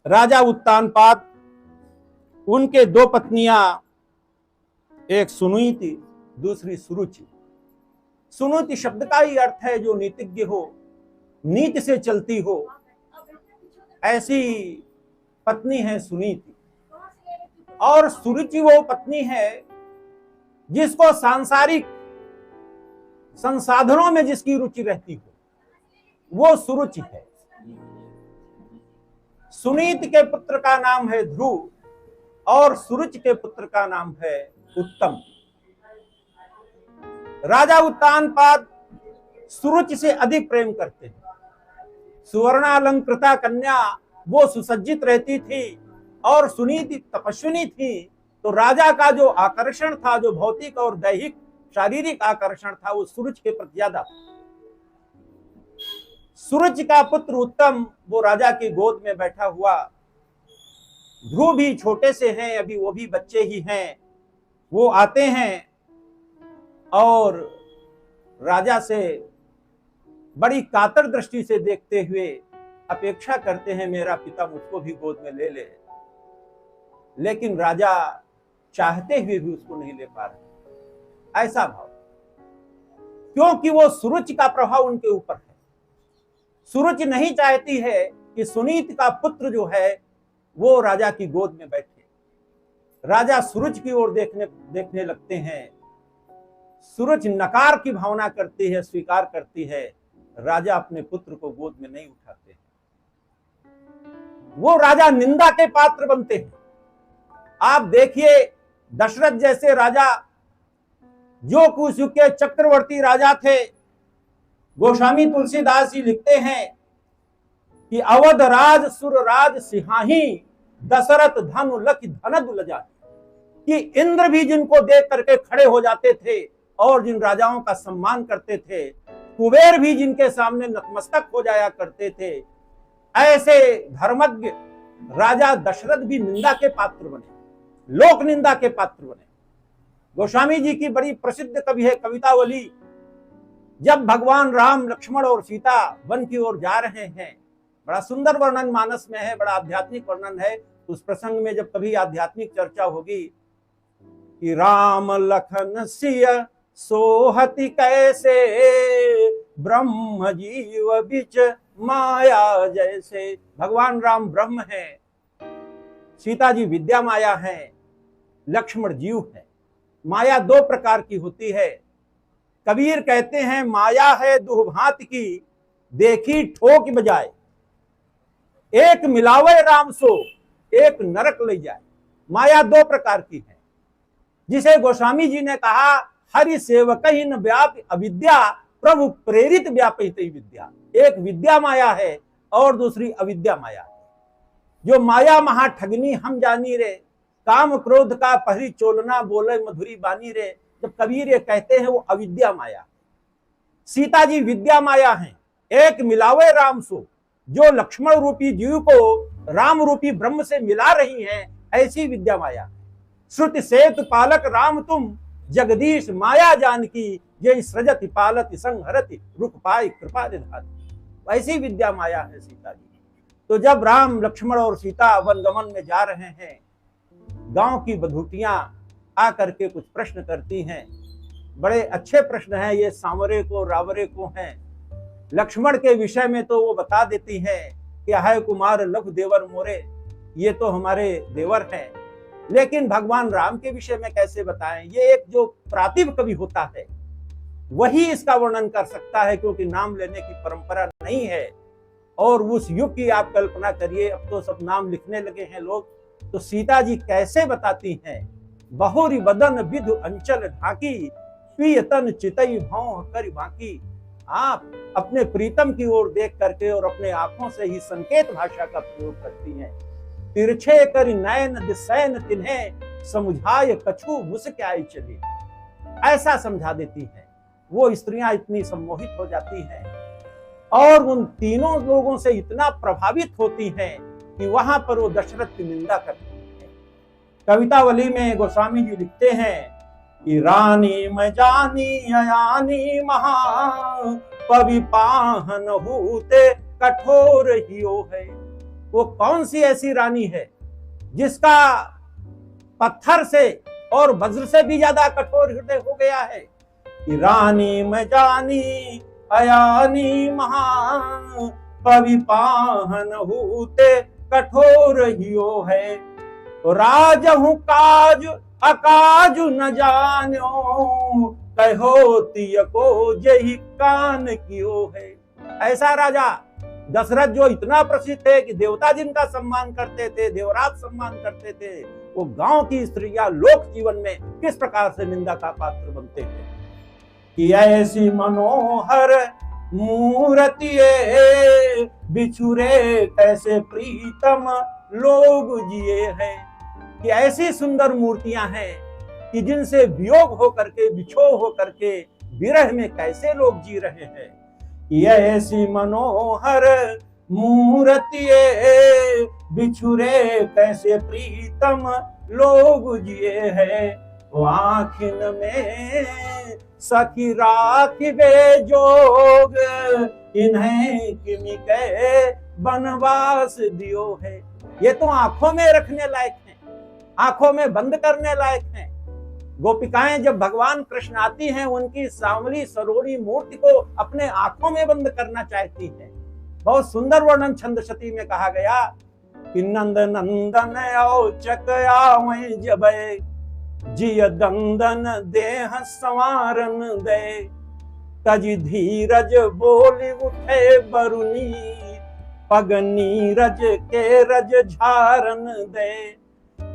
राजा उत्तानपाद, उनके दो पत्नियां, एक सुनीति, दूसरी सुरुचि। सुनीति शब्द का ही अर्थ है जो नीतिज्ञ हो, नीति से चलती हो, ऐसी पत्नी है सुनीति। और सुरुचि वो पत्नी है जिसको सांसारिक संसाधनों में जिसकी रुचि रहती हो, वो सुरुचि है। सुनीति के पुत्र का नाम है ध्रुव और सुरुचि के पुत्र का नाम है उत्तम। राजा उत्तानपाद सुरुचि से अधिक प्रेम करते हैं। सुवर्णालंकृता कन्या वो सुसज्जित रहती थी और सुनीति तपस्विनी थी, तो राजा का जो आकर्षण था, जो भौतिक और दैहिक शारीरिक आकर्षण था, वो सुरुचि के प्रति ज्यादा। सुरुचि का पुत्र उत्तम वो राजा की गोद में बैठा हुआ। ध्रुव भी छोटे से हैं, अभी वो भी बच्चे ही हैं। वो आते हैं और राजा से बड़ी कातर दृष्टि से देखते हुए अपेक्षा करते हैं मेरा पिता मुझको भी गोद में ले ले, लेकिन राजा चाहते हुए भी उसको नहीं ले पा रहे। ऐसा भाव, क्योंकि वो सुरुचि का प्रभाव उनके ऊपर है। सुरुचि नहीं चाहती है कि सुनीति का पुत्र जो है वो राजा की गोद में बैठे। राजा सुरुचि की ओर देखने लगते हैं। सुरुचि नकार की भावना करती है, स्वीकार करती है। राजा अपने पुत्र को गोद में नहीं उठाते। वो राजा निंदा के पात्र बनते हैं। आप देखिए, दशरथ जैसे राजा, जो कुछ युग के चक्रवर्ती राजा थे, गोस्वामी तुलसीदास जी लिखते हैं कि अवध राज सुर राज सिंहाही दशरथ धनु लख धन दुलजा, कि इंद्र भी जिनको देख करके खड़े हो जाते थे और जिन राजाओं का सम्मान करते थे, कुबेर भी जिनके सामने नतमस्तक हो जाया करते थे, ऐसे धर्मज्ञ राजा दशरथ भी निंदा के पात्र बने, लोक निंदा के पात्र बने। गोस्वामी जी की बड़ी प्रसिद्ध कवि है कवितावली। जब भगवान राम, लक्ष्मण और सीता वन की ओर जा रहे हैं, बड़ा सुंदर वर्णन मानस में है, बड़ा आध्यात्मिक वर्णन है। उस प्रसंग में जब कभी आध्यात्मिक चर्चा होगी कि राम लखन सिय सोहति कैसे, ब्रह्म जीव बिच माया जैसे। भगवान राम ब्रह्म है, सीता जी विद्या माया है, लक्ष्मण जीव है। माया दो प्रकार की होती है। कबीर कहते हैं माया है दुभांत की, देखी ठोक बजाए, एक मिलावे राम सो, एक नरक ले जाए। माया दो प्रकार की है, जिसे गोस्वामी जी ने कहा हरि सेवक न व्याप अविद्या, प्रभु प्रेरित व्यापित विद्या। एक विद्या माया है और दूसरी अविद्या माया है। जो माया महा ठगनी हम जानी रे, काम क्रोध का पहरी चोलना, बोले मधुरी बानी रे। जब कबीर ये कहते हैं वो अविद्या माया। सीता जी विद्या माया हैं। एक मिलावे राम सो, जो लक्ष्मण रूपी जीव को राम रूपी ब्रह्म से मिला रही हैं, ऐसी विद्या माया। श्रुति सेतु पालक राम तुम, जगदीश माया जानकी, ये सृजति पालति संहरति, रुक पाई कृपा निधान। ऐसी विद्या माया है सीता जी। तो जब राम, लक्ष्मण और सीता वनगमन में जा रहे हैं, गांव की बधूटियां आकर के कुछ प्रश्न करती हैं। बड़े अच्छे प्रश्न हैं ये, सांवरे को रावरे को हैं। लक्ष्मण के विषय में तो वो बता देती हैं कि है कुमार लघु देवर मोरे, ये तो हमारे देवर हैं। लेकिन भगवान राम के विषय में कैसे बताएं? ये एक जो प्रातिभ कवि होता है वही इसका वर्णन कर सकता है, क्योंकि नाम लेने की परंपरा नहीं है। और उस युग की आप कल्पना करिए, अब तो सब नाम लिखने लगे हैं लोग। तो सीता जी कैसे बताती हैं? बहुरी बदन विधु अंचल ढाकी, पियतन चितई भौं कर बाकी। आप अपने प्रीतम की ओर देख करके और अपने आंखों से ही संकेत भाषा का प्रयोग करती हैं। तिरछे कर नयन दिसैन तिन्हें, समुझाए कछु मुस्काई चली। ऐसा समझा देती हैं। वो स्त्रियां इतनी सम्मोहित हो जाती हैं और उन तीनों लोगों से इतना प्रभावित होती हैं कि वहां पर वो दशरथ की निंदा करती हैं। कवितावली में गोस्वामी जी लिखते हैं कि रानी मैं जानी अयानी महा, पविपाहन हूते कठोर हियो है। वो कौन सी ऐसी रानी है जिसका पत्थर से और वज्र से भी ज्यादा कठोर हृदय हो गया है कि रानी मैं जानी अयानी महान पविपाहन होते कठोर हियो है। तो राजहु काज अकाजु न जानो कहो तिय को जही कान कियो है। ऐसा राजा दशरथ जो इतना प्रसिद्ध है कि देवता जिनका सम्मान करते थे, देवराज सम्मान करते थे, वो गांव की स्त्रियां लोक जीवन में किस प्रकार से निंदा का पात्र बनते थे कि ऐसी मनोहर मूर्ति बिछुरे कैसे प्रीतम लोग जिए हैं। कि ऐसी सुंदर मूर्तियां हैं कि जिनसे वियोग होकर के, बिछोह होकर के विरह में कैसे लोग जी रहे हैं। ऐसी मनोहर मूर्ति बिछुरे कैसे प्रीतम लोग जिए हैं। आखिन में सखी राखिबे जोग इन्हें किमि के बनवास दियो है। ये तो आंखों में रखने लायक है, आंखों में बंद करने लायक है। गोपिकाएं जब भगवान कृष्ण आती हैं, उनकी सांवली सरोरी मूर्ति को अपने आंखों में बंद करना चाहती हैं। बहुत सुंदर वर्णन छंदशती में कहा गया कि नंद नंदन औचक आवै जबै जिय दंदन देह संवारन दे तज धीरज बोली उठे बरुनी पग नीरज के रज झारन दे।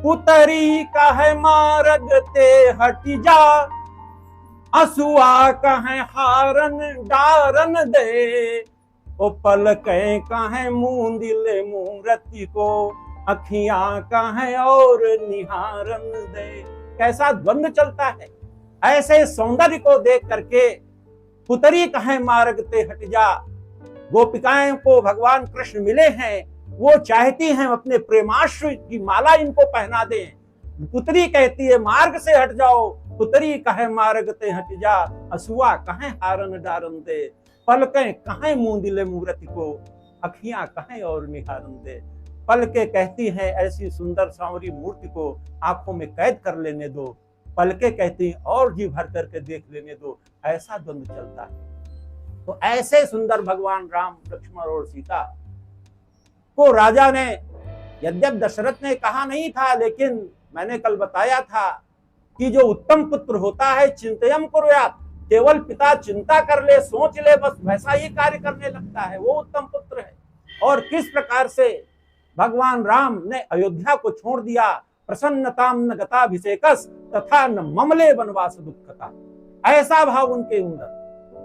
उतरी का है मार्ग ते हट जा असुआ का है हारन डारन दे। ओ पलकें का है मूंदिले मूर्ति को अखियां का है और निहारन दे। कैसा द्वंद्व चलता है। ऐसे सौंदर्य को देख करके पुतरी का है मार्ग ते हट जा। गोपिकाएं को भगवान कृष्ण मिले हैं, वो चाहती हैं अपने प्रेमाश्रु की माला इनको पहना दें। पुतरी कहती है मार्ग से हट जाओ, पुतरी कहे मार्ग ते हट जा, असुआ कहे हारन डारन दे, पलकें कहे मूंदिले मूर्ति को, अखियां कहे और निहारन दे। पलके कहती हैं ऐसी सुंदर सांवरी मूर्ति को आंखों में कैद कर लेने दो, पलके कहती हैं और जी भर करके देख लेने दो। ऐसा द्वंद्व चलता है। तो ऐसे सुंदर भगवान राम, लक्ष्मण और सीता को राजा ने, यद्यप दशरथ ने कहा नहीं था, लेकिन मैंने कल बताया था कि जो उत्तम पुत्र होता है चिंतयम कुर्यात्, केवल पिता चिंता कर ले, सोच ले, बस वैसा ही कार्य करने लगता है, वो उत्तम पुत्र है। और किस प्रकार से भगवान राम ने अयोध्या को छोड़ दिया। प्रसन्नताम न गताभिषेकस तथा न ममले वनवास दुखता। ऐसा भाव उनके अंदर।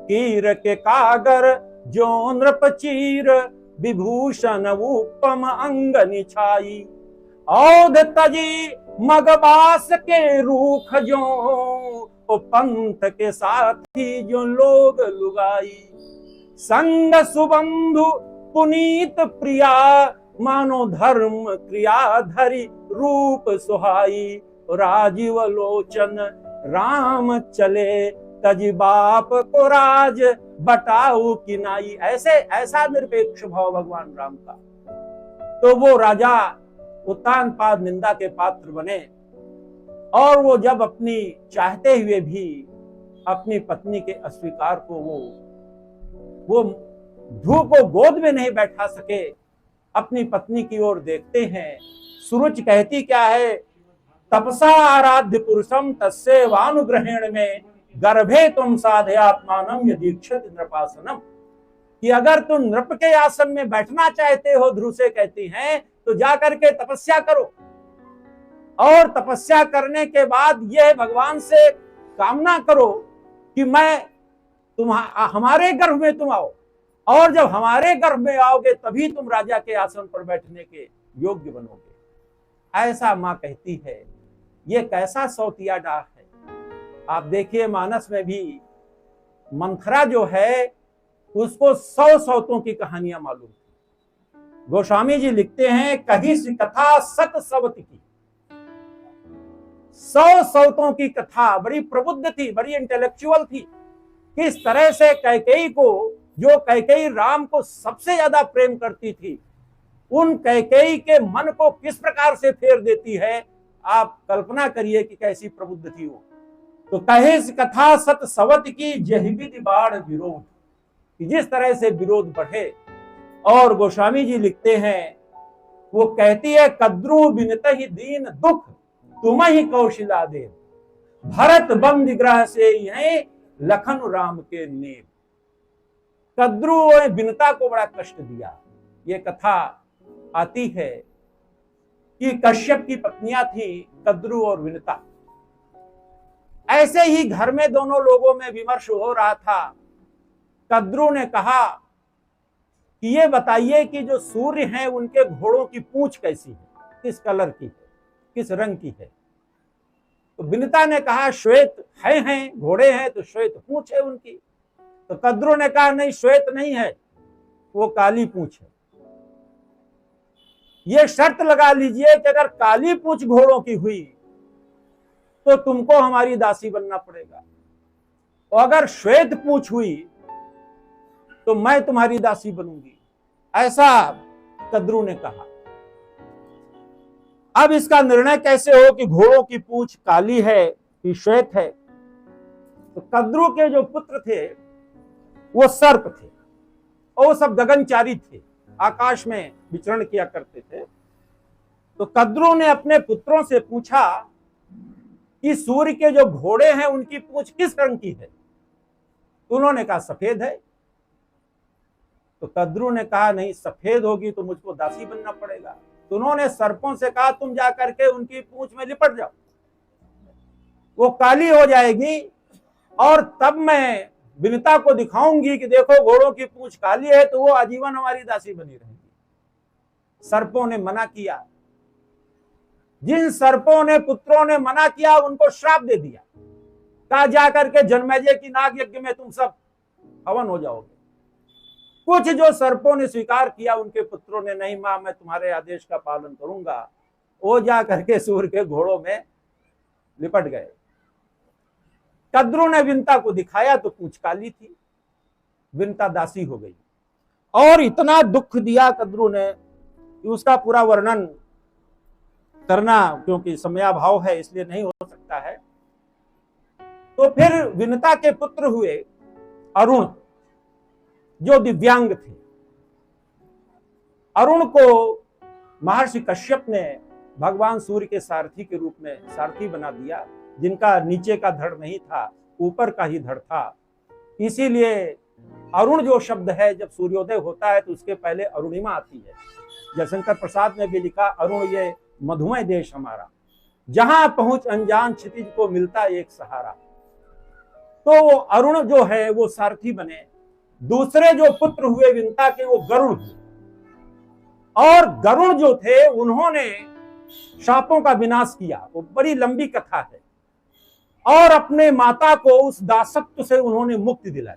कीर के कागर जो नृप चीर विभूषण उपम अंग निछाई, औध तजी मगबास के रूख जो ओ पंथ के साथी जो लोग लुगाई। संग सुबंधु पुनीत प्रिया मानो धर्म क्रिया धरी रूप सुहाई। राजीव लोचन राम चले तजी बाप को राज बटाऊ किनाई। ऐसे ऐसा निरपेक्ष भाव भगवान राम का। तो वो राजा उत्तान पाद निंदा के पात्र बने, और वो जब अपनी चाहते हुए भी अपनी पत्नी के अस्वीकार को वो ध्रुव को गोद में नहीं बैठा सके, अपनी पत्नी की ओर देखते हैं। सुरुचि कहती क्या है, तपसा आराध्य पुरुषम तस्य वानुग्रहेण में गर्भे तुम साधयात्मानम यदीक्षत नृपासनम। कि अगर तुम नृप के आसन में बैठना चाहते हो, ध्रुव से कहती हैं, तो जाकर के तपस्या करो, और तपस्या करने के बाद यह भगवान से कामना करो कि मैं हमारे गर्भ में तुम आओ, और जब हमारे गर्भ में आओगे तभी तुम राजा के आसन पर बैठने के योग्य बनोगे। ऐसा मां कहती है। ये कैसा सौतिया डाह है। आप देखिए मानस में भी मंथरा जो है उसको 100 सौतों की कहानियां मालूम थी। गोस्वामी जी लिखते हैं, कही सी कथा सत सवती की। 100 सौतों की कथा बड़ी प्रबुद्ध थी, बड़ी इंटेलेक्चुअल थी। किस तरह से कैकेयी को, जो कैकेयी राम को सबसे ज्यादा प्रेम करती थी, उन कैकेयी के मन को किस प्रकार से फेर देती है, आप कल्पना करिए कि कैसी प्रबुद्ध थी वो। तो कहे कथा सत सवत की जहिबिद बाढ़ विरोध, कि जिस तरह से विरोध बढ़े। और गोस्वामी जी लिखते हैं, वो कहती है कद्रु बिनत ही दीन दुख तुम ही कौशिला दे, भरत बंद ग्रह से यही लखन राम के नेम। कद्रु बिनता को बड़ा कष्ट दिया। ये कथा आती है कि कश्यप की पत्नियां थी कद्रु और विनता। ऐसे ही घर में दोनों लोगों में विमर्श हो रहा था। कद्रु ने कहा कि ये बताइए कि जो सूर्य हैं उनके घोड़ों की पूंछ कैसी है, किस कलर की है, किस रंग की है। तो विनता ने कहा श्वेत हैं, घोड़े हैं तो श्वेत पूंछ है उनकी। तो कद्रु ने कहा नहीं, श्वेत नहीं है, वो काली पूंछ है। ये शर्त लगा लीजिए कि अगर काली पूंछ घोड़ों की हुई तो तुमको हमारी दासी बनना पड़ेगा, और अगर श्वेत पूंछ हुई तो मैं तुम्हारी दासी बनूंगी, ऐसा कद्रु ने कहा। अब इसका निर्णय कैसे हो कि घोड़ों की पूंछ काली है कि श्वेत है। तो कद्रु के जो पुत्र थे वो सर्प थे, और वो सब गगनचारी थे, आकाश में विचरण किया करते थे। तो कद्रु ने अपने पुत्रों से पूछा कि सूर्य के जो घोड़े हैं उनकी पूंछ किस रंग की है। तो उन्होंने कहा सफेद है। तो कद्रु ने कहा नहीं, सफेद होगी तो मुझको दासी बनना पड़ेगा। तो उन्होंने सर्पों से कहा तुम जाकर के उनकी पूंछ में लिपट जाओ, वो काली हो जाएगी, और तब मैं विनता को दिखाऊंगी कि देखो घोड़ों की पूंछ काली है, तो वो आजीवन हमारी दासी बनी रहेगी। सर्पों ने मना किया। जिन सर्पों ने पुत्रों ने मना किया उनको श्राप दे दिया, कहा जाकर के जन्मेजय की नाग यज्ञ में तुम सब हवन हो जाओगे। कुछ जो सर्पों ने स्वीकार किया, उनके पुत्रों ने नहीं मां मैं तुम्हारे आदेश का पालन करूंगा, वो जा करके सूर्य के घोड़ों में लिपट गए। कद्रु ने विनता को दिखाया तो पूंछ काली थी, विनता दासी हो गई। और इतना दुख दिया कद्रु ने कि उसका पूरा वर्णन करना क्योंकि समयाभाव है इसलिए नहीं हो सकता है। तो फिर विनता के पुत्र हुए अरुण, जो दिव्यांग थे। अरुण को महर्षि कश्यप ने भगवान सूर्य के सारथी के रूप में सारथी बना दिया, जिनका नीचे का धड़ नहीं था, ऊपर का ही धड़ था। इसीलिए अरुण जो शब्द है, जब सूर्योदय होता है तो उसके पहले अरुणिमा आती है। जयशंकर प्रसाद ने भी लिखा, अरुण ये मधुमय देश हमारा, जहां पहुंच अनजान क्षितिज को मिलता एक सहारा। तो वो अरुण जो है वो सारथी बने। दूसरे जो पुत्र हुए विनता के वो गरुड़ हुए, और गरुड़ जो थे उन्होंने शापों का विनाश किया। वो बड़ी लंबी कथा है। और अपने माता को उस दासत्व से उन्होंने मुक्ति दिलाई।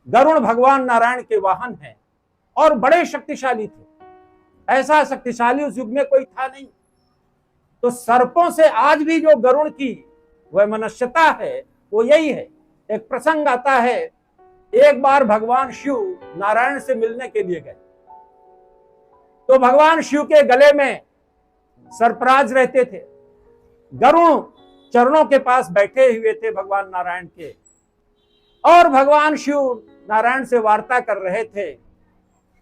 गरुड़ भगवान नारायण के वाहन हैं और बड़े शक्तिशाली थे। ऐसा शक्तिशाली उस युग में कोई था नहीं। तो सर्पों से आज भी जो गरुड़ की वह मनुष्यता है वो यही है। एक प्रसंग आता है, एक बार भगवान शिव नारायण से मिलने के लिए गए। तो भगवान शिव के गले में सर्पराज रहते थे। गरुड़ चरणों के पास बैठे हुए थे भगवान नारायण के, और भगवान शिव नारायण से वार्ता कर रहे थे।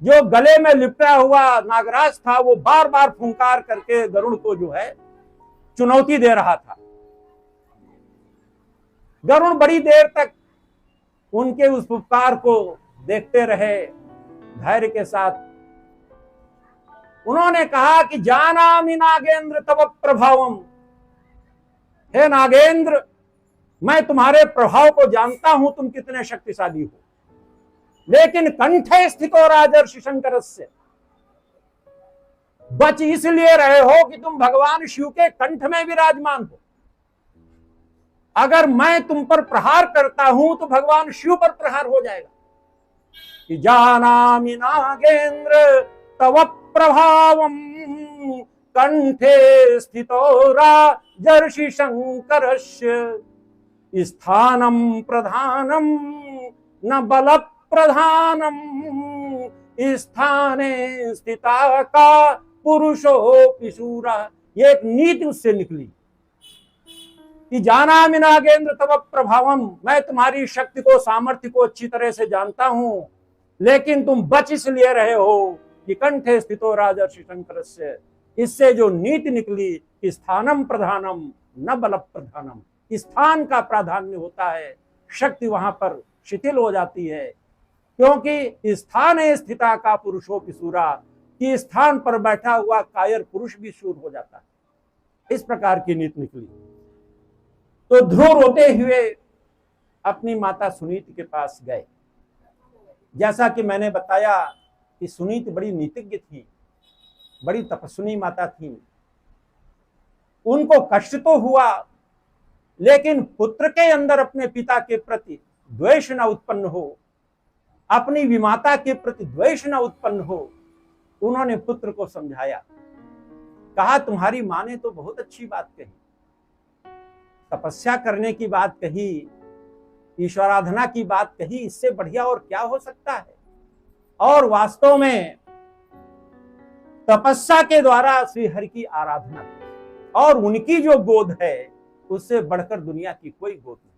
जो गले में लिपटा हुआ नागराज था वो बार बार फुंकार करके गरुड़ को जो है चुनौती दे रहा था। गरुड़ बड़ी देर तक उनके उस पुकार को देखते रहे धैर्य के साथ। उन्होंने कहा कि जानामि नागेंद्र तव प्रभावम, हे नागेंद्र मैं तुम्हारे प्रभाव को जानता हूं, तुम कितने शक्तिशाली हो, लेकिन कंठे स्थितो राजर्षि शंकरस्य, बच इसलिए रहे हो कि तुम भगवान शिव के कंठ में विराजमान हो। अगर मैं तुम पर प्रहार करता हूं तो भगवान शिव पर प्रहार हो जाएगा। कि जानामि नागेंद्र तव प्रभावम कंठे स्थितो राजर्षि शंकरस्य, स्थानम प्रधानम न बल प्रधानम स्थाने स्थिता का पुरुषोऽपि शूरा। ये एक नीति उससे निकली कि जानामि नागेंद्र तव प्रभावम, मैं तुम्हारी शक्ति को, सामर्थ्य को अच्छी तरह से जानता हूं, लेकिन तुम बच इसलिए रहे हो कि कंठे स्थितो राजर्षि शंकरस्य। इससे जो नीति निकली कि स्थानम प्रधानम न बल प्रधानम, स्थान का प्राधान्य होता है, शक्ति वहां पर शिथिल हो जाती है, क्योंकि स्थान स्थिता का पुरुषोऽपि शूरा, कि स्थान पर बैठा हुआ कायर पुरुष भी शूर हो जाता है। इस प्रकार की नीति निकली। तो ध्रुव रोते हुए अपनी माता सुनीति के पास गए। जैसा कि मैंने बताया कि सुनीति बड़ी नीतिज्ञ थी, बड़ी तपस्विनी माता थी। उनको कष्ट तो हुआ, लेकिन पुत्र के अंदर अपने पिता के प्रति द्वेष न उत्पन्न हो, अपनी विमाता के प्रति द्वेष न उत्पन्न हो। उन्होंने पुत्र को समझाया, कहा तुम्हारी मां ने तो बहुत अच्छी बात कही, तपस्या करने की बात कही, ईश्वराधना की बात कही, इससे बढ़िया और क्या हो सकता है। और वास्तव में तपस्या के द्वारा श्री हरि की आराधना की, और उनकी जो गोद है उससे बढ़कर दुनिया की कोई गोद नहीं।